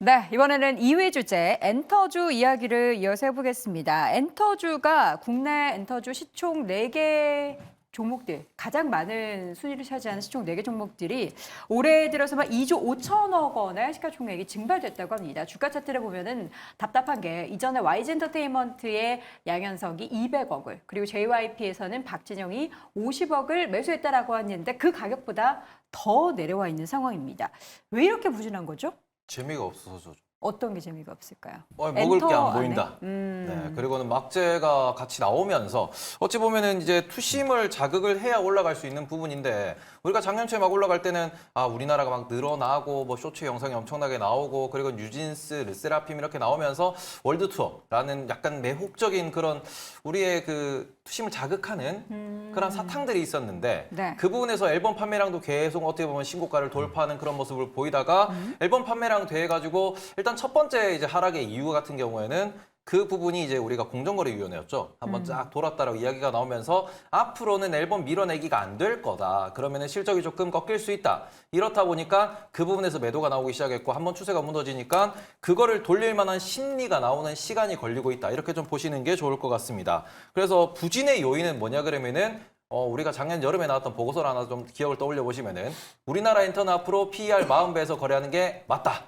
네, 이번에는 2위 주제 엔터주 이야기를 이어서 해보겠습니다. 엔터주가 국내 엔터주 시총 4개 종목들, 가장 많은 순위를 차지하는 시총 4개 종목들이 올해 들어서만 2조 5천억 원의 시가총액이 증발됐다고 합니다. 주가 차트를 보면은 답답한 게 이전에 YG 엔터테인먼트의 양현석이 200억을, 그리고 JYP에서는 박진영이 50억을 매수했다라고 하는데 그 가격보다 더 내려와 있는 상황입니다. 왜 이렇게 부진한 거죠? 재미가 없어서 어떤 게 재미가 없을까요? 먹을 게 엔터 안 보인다. 안에? 네, 그리고는 막재가 같이 나오면서 어찌 보면은 이제 투심을 자극을 해야 올라갈 수 있는 부분인데 우리가 작년 초에 막 올라갈 때는 우리나라가 막 늘어나고 뭐 쇼츠 영상이 엄청나게 나오고 그리고 뉴진스, 르세라핌 이렇게 나오면서 월드 투어라는 약간 매혹적인 그런 우리의 그 투심을 자극하는 그런 사탕들이 있었는데 네. 그 부분에서 앨범 판매량도 계속 어떻게 보면 신고가를 돌파하는 그런 모습을 보이다가 앨범 판매량 돼가지고 일단 첫 번째 이제 하락의 이유 같은 경우에는 그 부분이 이제 우리가 공정거래위원회였죠. 한번 쫙 돌았다라고 이야기가 나오면서 앞으로는 앨범 밀어내기가 안 될 거다. 그러면은 실적이 조금 꺾일 수 있다. 이렇다 보니까 그 부분에서 매도가 나오기 시작했고 한번 추세가 무너지니까 그거를 돌릴 만한 심리가 나오는 시간이 걸리고 있다. 이렇게 좀 보시는 게 좋을 것 같습니다. 그래서 부진의 요인은 뭐냐 그러면은 우리가 작년 여름에 나왔던 보고서를 하나 좀 기억을 떠올려 보시면은 우리나라 엔터는 앞으로 PER 40배에서 거래하는 게 맞다.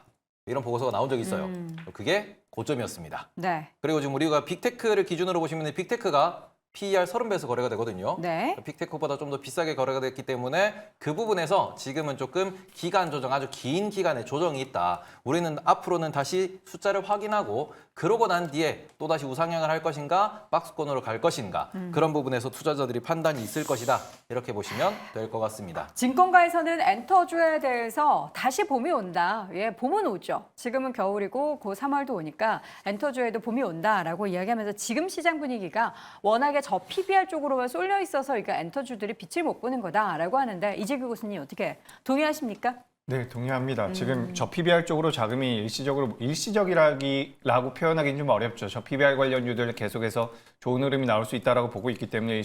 이런 보고서가 나온 적이 있어요. 그게 고점이었습니다. 네. 그리고 지금 우리가 빅테크를 기준으로 보시면 빅테크가 PER 30배에서 거래가 되거든요. 네. 빅테크보다 좀 더 비싸게 거래가 됐기 때문에 그 부분에서 지금은 조금 기간 조정, 아주 긴 기간의 조정이 있다. 우리는 앞으로는 다시 숫자를 확인하고 그러고 난 뒤에 또다시 우상향을 할 것인가 박스권으로 갈 것인가 그런 부분에서 투자자들이 판단이 있을 것이다. 이렇게 보시면 될 것 같습니다. 증권가에서는 엔터주에 대해서 다시 봄이 온다. 예, 봄은 오죠. 지금은 겨울이고 곧 3월도 오니까 엔터주에도 봄이 온다라고 이야기하면서 지금 시장 분위기가 워낙에 저 PBR 쪽으로만 쏠려 있어서 그러니까 엔터주들이 빛을 못 보는 거다라고 하는데 이재규 교수님 어떻게 동의하십니까? 네, 동의합니다. 지금 저 PBR 쪽으로 자금이 일시적이라고 표현하기는 좀 어렵죠. 저 PBR 관련주들 계속해서 좋은 흐름이 나올 수 있다라고 보고 있기 때문에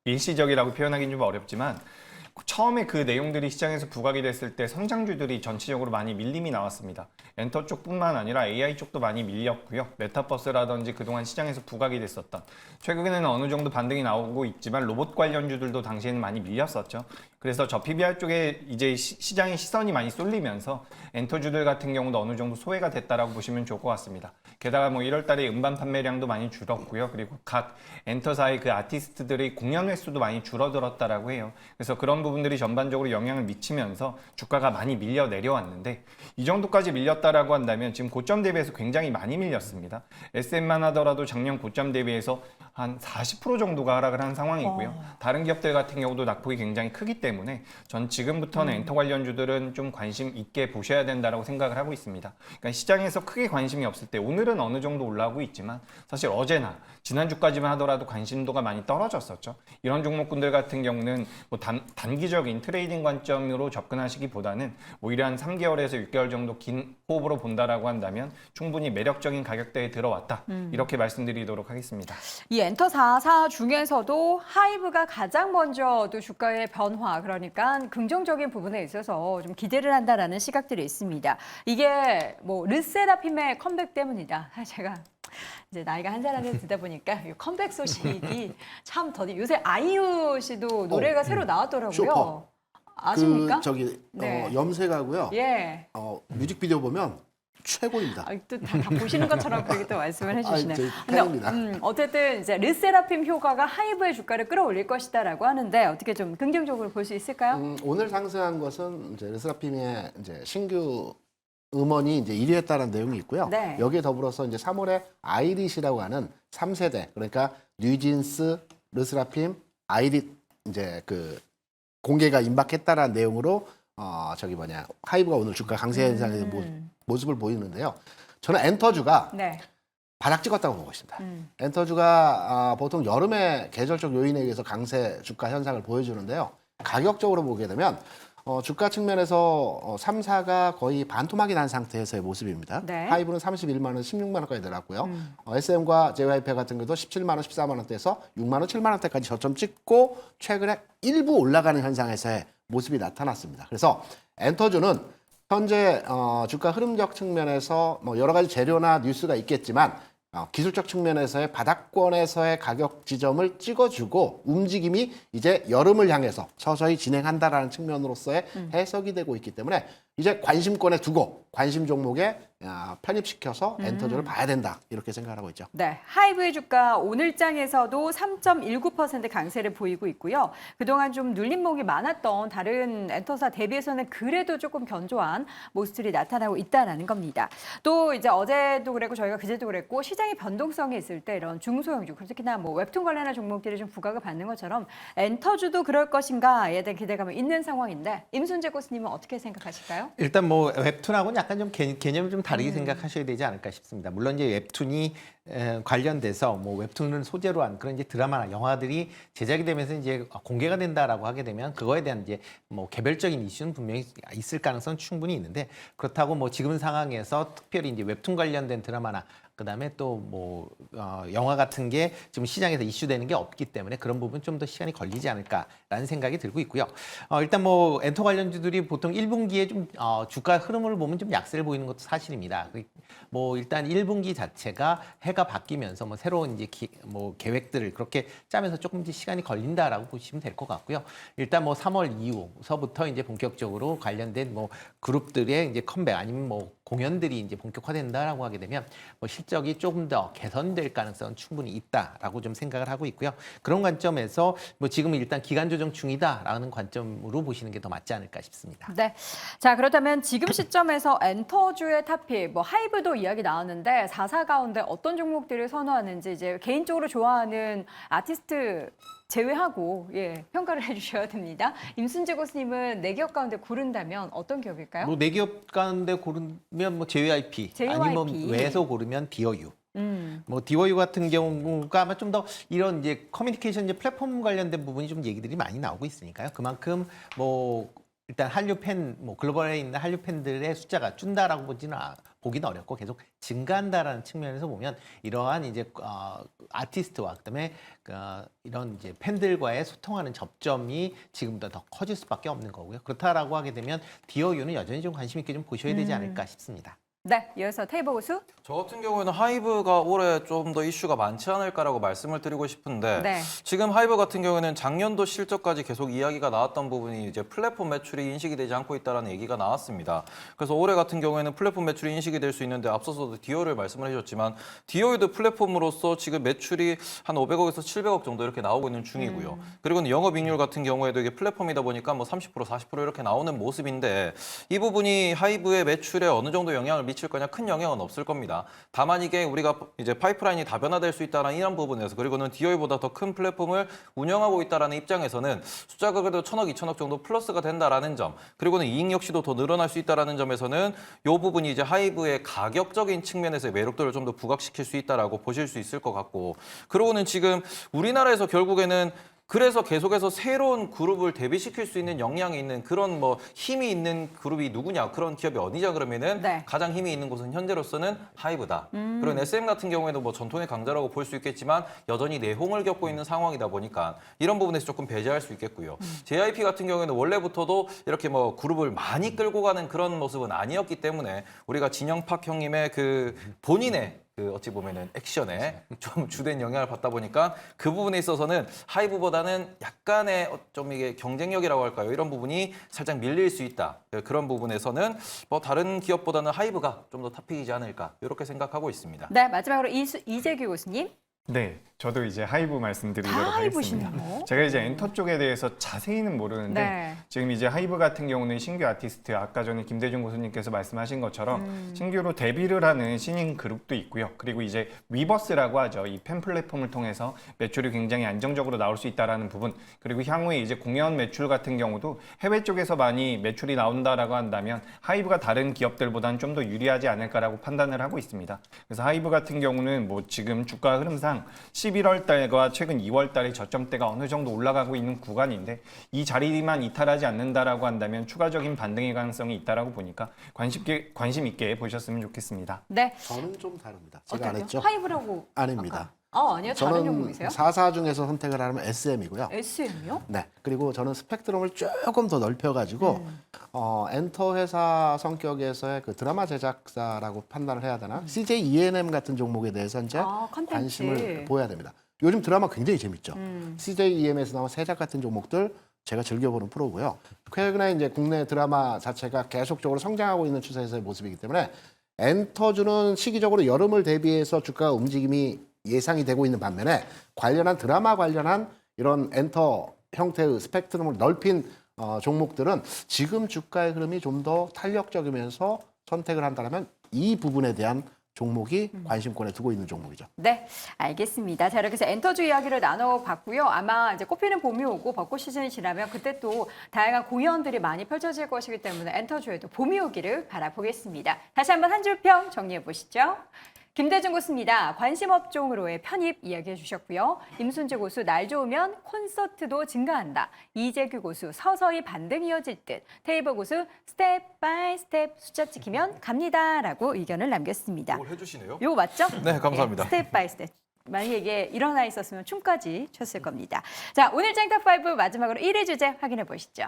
일시적이라고 표현하기는 좀 어렵지만 처음에 그 내용들이 시장에서 부각이 됐을 때 성장주들이 전체적으로 많이 밀림이 나왔습니다. 엔터 쪽뿐만 아니라 AI 쪽도 많이 밀렸고요. 메타버스라든지 그동안 시장에서 부각이 됐었던 최근에는 어느 정도 반등이 나오고 있지만 로봇 관련주들도 당시에는 많이 밀렸었죠. 그래서 저 PBR 쪽에 이제 시장의 시선이 많이 쏠리면서 엔터주들 같은 경우도 어느 정도 소외가 됐다라고 보시면 좋을 것 같습니다. 게다가 뭐 1월 달에 음반 판매량도 많이 줄었고요. 그리고 각 엔터사의 그 아티스트들의 공연 횟수도 많이 줄어들었다라고 해요. 그래서 그런 부분들이 전반적으로 영향을 미치면서 주가가 많이 밀려 내려왔는데 이 정도까지 밀렸다라고 한다면 지금 고점 대비해서 굉장히 많이 밀렸습니다. SM만 하더라도 작년 고점 대비해서 한 40% 정도가 하락을 한 상황이고요. 다른 기업들 같은 경우도 낙폭이 굉장히 크기 때문에 전 지금부터는 엔터 관련주들은 좀 관심 있게 보셔야 된다라고 생각을 하고 있습니다. 그러니까 시장에서 크게 관심이 없을 때 오늘은 어느 정도 올라오고 있지만 사실 어제나 지난주까지만 하더라도 관심도가 많이 떨어졌었죠. 이런 종목군들 같은 경우는 뭐 단기적인 트레이딩 관점으로 접근하시기보다는 오히려 한 3개월에서 6개월 정도 긴 호흡으로 본다라고 한다면 충분히 매력적인 가격대에 들어왔다. 이렇게 말씀드리도록 하겠습니다. 이 엔터 4사 중에서도 하이브가 가장 먼저 또 주가의 변화, 그러니까 긍정적인 부분에 있어서 좀 기대를 한다라는 시각들이 있습니다. 이게 뭐 르세라핌의 컴백 때문이다. 제가 이제 나이가 한 사람이 되다 보니까 이 컴백 소식이 참 더디. 요새 아이유 씨도 노래가 새로 나왔더라고요. 슈퍼. 아십니까? 네. 염색하고요. 예. 뮤직비디오 보면 최고입니다. 또 다 보시는 것처럼 그렇게 또 말씀을 해주시네요. 저희 근데 팬입니다. 어쨌든 이제 르세라핌 효과가 하이브의 주가를 끌어올릴 것이다라고 하는데 어떻게 좀 긍정적으로 볼 수 있을까요? 오늘 상승한 것은 이제 르세라핌의 이제 신규 음원이 이제 1위 했다는 내용이 있고요. 네. 여기에 더불어서 이제 3월에 아이릿이라고 하는 3세대, 그러니까 뉴진스, 르세라핌, 아이릿 이제 그 공개가 임박했다라는 내용으로 하이브가 오늘 주가 강세 현상의 모습을 보이는데요. 저는 엔터주가 네. 바닥 찍었다고 보고 있습니다. 엔터주가 보통 여름에 계절적 요인에 의해서 강세 주가 현상을 보여주는데요. 가격적으로 보게 되면 주가 측면에서 3사가 거의 반토막이 난 상태에서의 모습입니다. 네. 하이브는 31만 원, 16만 원까지 내려갔고요. SM과 JYP 같은 경우도 17만 원, 14만 원대에서 6만 원, 7만 원대까지 저점 찍고 최근에 일부 올라가는 현상에서의 모습이 나타났습니다. 그래서 엔터주는 현재 주가 흐름적 측면에서 뭐 여러 가지 재료나 뉴스가 있겠지만 기술적 측면에서의 바닥권에서의 가격 지점을 찍어주고 움직임이 이제 여름을 향해서 서서히 진행한다라는 측면으로서의 해석이 되고 있기 때문에 이제 관심권에 두고 관심 종목에 편입시켜서 엔터주를 봐야 된다 이렇게 생각하고 있죠. 네, 하이브의 주가 오늘장에서도 3.19% 강세를 보이고 있고요. 그동안 좀 눌림목이 많았던 다른 엔터사 대비해서는 그래도 조금 견조한 모습들이 나타나고 있다는 겁니다. 또 이제 어제도 그랬고 저희가 그제도 그랬고 시장의 변동성이 있을 때 이런 중소형주, 특히나 뭐 웹툰 관련한 종목들이 좀 부각을 받는 것처럼 엔터주도 그럴 것인가에 대한 기대감이 있는 상황인데 임순재 교수님은 어떻게 생각하실까요? 일단 뭐 웹툰하고는 약간 좀 개념을 좀 다르게 생각하셔야 되지 않을까 싶습니다. 물론 이제 웹툰이 관련돼서 뭐 웹툰을 소재로 한 그런 이제 드라마나 영화들이 제작이 되면서 이제 공개가 된다라고 하게 되면 그거에 대한 이제 뭐 개별적인 이슈는 분명히 있을 가능성은 충분히 있는데 그렇다고 뭐 지금 상황에서 특별히 이제 웹툰 관련된 드라마나 그다음에 또 뭐 영화 같은 게 지금 시장에서 이슈되는 게 없기 때문에 그런 부분 좀 더 시간이 걸리지 않을까라는 생각이 들고 있고요. 일단 뭐 엔터 관련주들이 보통 1분기에 좀 주가 흐름을 보면 좀 약세를 보이는 것도 사실입니다. 뭐 일단 1분기 자체가 해가 바뀌면서 뭐 새로운 이제 뭐 계획들을 그렇게 짜면서 조금씩 시간이 걸린다라고 보시면 될 것 같고요. 일단 뭐 3월 이후서부터 이제 본격적으로 관련된 뭐 그룹들의 이제 컴백 아니면 뭐 공연들이 이제 본격화된다라고 하게 되면 뭐 실적이 조금 더 개선될 가능성은 충분히 있다라고 좀 생각을 하고 있고요. 그런 관점에서 뭐 지금은 일단 기간 조정 중이다라는 관점으로 보시는 게 더 맞지 않을까 싶습니다. 네. 자, 그렇다면 지금 시점에서 엔터주의 탑픽, 뭐 하이브도 이야기 나왔는데 4사 가운데 어떤 종목들을 선호하는지 이제 개인적으로 좋아하는 아티스트 제외하고 평가를 해주셔야 됩니다. 임순재 교수님은 4기업 가운데 고른다면 어떤 기업일까요? 뭐 4기업 가운데 고르면 뭐 JYP, 아니면 외에서 고르면 디어유. 뭐 디어유 같은 경우가 아마 좀 더 이런 이제 커뮤니케이션 이제 플랫폼 관련된 부분이 좀 얘기들이 많이 나오고 있으니까요. 그만큼 뭐 일단 한류 팬, 뭐 글로벌에 있는 한류 팬들의 숫자가 준다라고 보기는 어렵고 계속 증가한다라는 측면에서 보면 이러한 이제 아티스트와 그다음에 이런 이제 팬들과의 소통하는 접점이 지금보다 더 커질 수밖에 없는 거고요. 그렇다라고 하게 되면 디어유는 여전히 좀 관심 있게 좀 보셔야 되지 않을까 싶습니다. 네, 이어서 테이버 교수. 저 같은 경우에는 하이브가 올해 좀 더 이슈가 많지 않을까라고 말씀을 드리고 싶은데 네. 지금 하이브 같은 경우에는 작년도 실적까지 계속 이야기가 나왔던 부분이 이제 플랫폼 매출이 인식이 되지 않고 있다는 얘기가 나왔습니다. 그래서 올해 같은 경우에는 플랫폼 매출이 인식이 될 수 있는데 앞서서도 디오를 말씀을 해주셨지만 디오도 플랫폼으로서 지금 매출이 한 500억에서 700억 정도 이렇게 나오고 있는 중이고요. 그리고 영업이익률 같은 경우에도 이게 플랫폼이다 보니까 뭐 30%, 40% 이렇게 나오는 모습인데 이 부분이 하이브의 매출에 어느 정도 영향을 미칠 거냐 큰 영향은 없을 겁니다. 다만 이게 우리가 이제 파이프라인이 다변화될 수 있다는 이런 부분에서 그리고는 디오이보다 더 큰 플랫폼을 운영하고 있다는 입장에서는 숫자가 그래도 1,000억, 2,000억 정도 플러스가 된다라는 점 그리고는 이익 역시도 더 늘어날 수 있다는 점에서는 이 부분이 이제 하이브의 가격적인 측면에서의 매력도를 좀 더 부각시킬 수 있다라고 보실 수 있을 것 같고 그러고는 지금 우리나라에서 결국에는 그래서 계속해서 새로운 그룹을 대비시킬 수 있는 역량이 있는 그런 뭐 힘이 있는 그룹이 누구냐 그런 기업이 어디냐 그러면은 네. 가장 힘이 있는 곳은 현재로서는 하이브다. 그리고 SM 같은 경우에도 뭐 전통의 강자라고 볼 수 있겠지만 여전히 내홍을 겪고 있는 상황이다 보니까 이런 부분에서 조금 배제할 수 있겠고요. JYP 같은 경우에는 원래부터도 이렇게 뭐 그룹을 많이 끌고 가는 그런 모습은 아니었기 때문에 우리가 진영팍 형님의 그 본인의 어찌 보면은 액션에 좀 주된 영향을 받다 보니까 그 부분에 있어서는 하이브보다는 약간의 좀 이게 경쟁력이라고 할까요? 이런 부분이 살짝 밀릴 수 있다. 그런 부분에서는 뭐 다른 기업보다는 하이브가 좀 더 탑픽이지 않을까 이렇게 생각하고 있습니다. 네, 마지막으로 이재규 교수님. 네, 저도 이제 하이브 말씀드리도록 하겠습니다. 하이브시네요. 제가 이제 엔터 쪽에 대해서 자세히는 모르는데 네. 지금 이제 하이브 같은 경우는 신규 아티스트 아까 전에 김대중 교수님께서 말씀하신 것처럼 신규로 데뷔를 하는 신인 그룹도 있고요. 그리고 이제 위버스라고 하죠. 이 팬 플랫폼을 통해서 매출이 굉장히 안정적으로 나올 수 있다라는 부분. 그리고 향후에 이제 공연 매출 같은 경우도 해외 쪽에서 많이 매출이 나온다라고 한다면 하이브가 다른 기업들보다는 좀 더 유리하지 않을까라고 판단을 하고 있습니다. 그래서 하이브 같은 경우는 뭐 지금 주가 흐름상 11월 달과 최근 2월 달의 저점대가 어느 정도 올라가고 있는 구간인데 이 자리만 이탈하지 않는다라고 한다면 추가적인 반등의 가능성이 있다라고 보니까 관심 있게 보셨으면 좋겠습니다. 네. 저는 좀 다릅니다. 제가 안 어떻게요? 했죠? 하이브라고. 아닙니다. 아니요. 다른 저는 종목이세요? 4사 중에서 선택을 하면 SM이고요. SM이요? 네. 그리고 저는 스펙트럼을 조금 더 넓혀가지고 엔터 회사 성격에서의 그 드라마 제작사라고 판단을 해야 되나? CJ ENM 같은 종목에 대해서 이제 컨텐츠. 관심을 보여야 됩니다. 요즘 드라마 굉장히 재밌죠. CJ ENM에서 나온 세작 같은 종목들 제가 즐겨보는 프로고요. 최근에 이제 국내 드라마 자체가 계속적으로 성장하고 있는 추세에서의 모습이기 때문에 엔터주는 시기적으로 여름을 대비해서 주가 움직임이 예상이 되고 있는 반면에 관련한 드라마 관련한 이런 엔터 형태의 스펙트럼을 넓힌 종목들은 지금 주가의 흐름이 좀 더 탄력적이면서 선택을 한다면 이 부분에 대한 종목이 관심권에 두고 있는 종목이죠. 네, 알겠습니다. 자, 이렇게 해서 엔터주 이야기를 나눠봤고요. 아마 이제 꽃피는 봄이 오고 벚꽃 시즌이 지나면 그때 또 다양한 공연들이 많이 펼쳐질 것이기 때문에 엔터주에도 봄이 오기를 바라보겠습니다. 다시 한번 한 줄 평 정리해 보시죠. 김대중 고수입니다. 관심 업종으로의 편입 이야기해 주셨고요. 임순재 고수 날 좋으면 콘서트도 증가한다. 이재규 고수 서서히 반등 이어질 듯. 테이블 고수 스텝 바이 스텝 숫자 찍히면 갑니다라고 의견을 남겼습니다. 이걸 해주시네요. 이거 맞죠? 네, 감사합니다. 스텝 바이 스텝. 만약에 이게 일어나 있었으면 춤까지 췄을 겁니다. 자, 오늘 짱탑5 마지막으로 1위 주제 확인해 보시죠.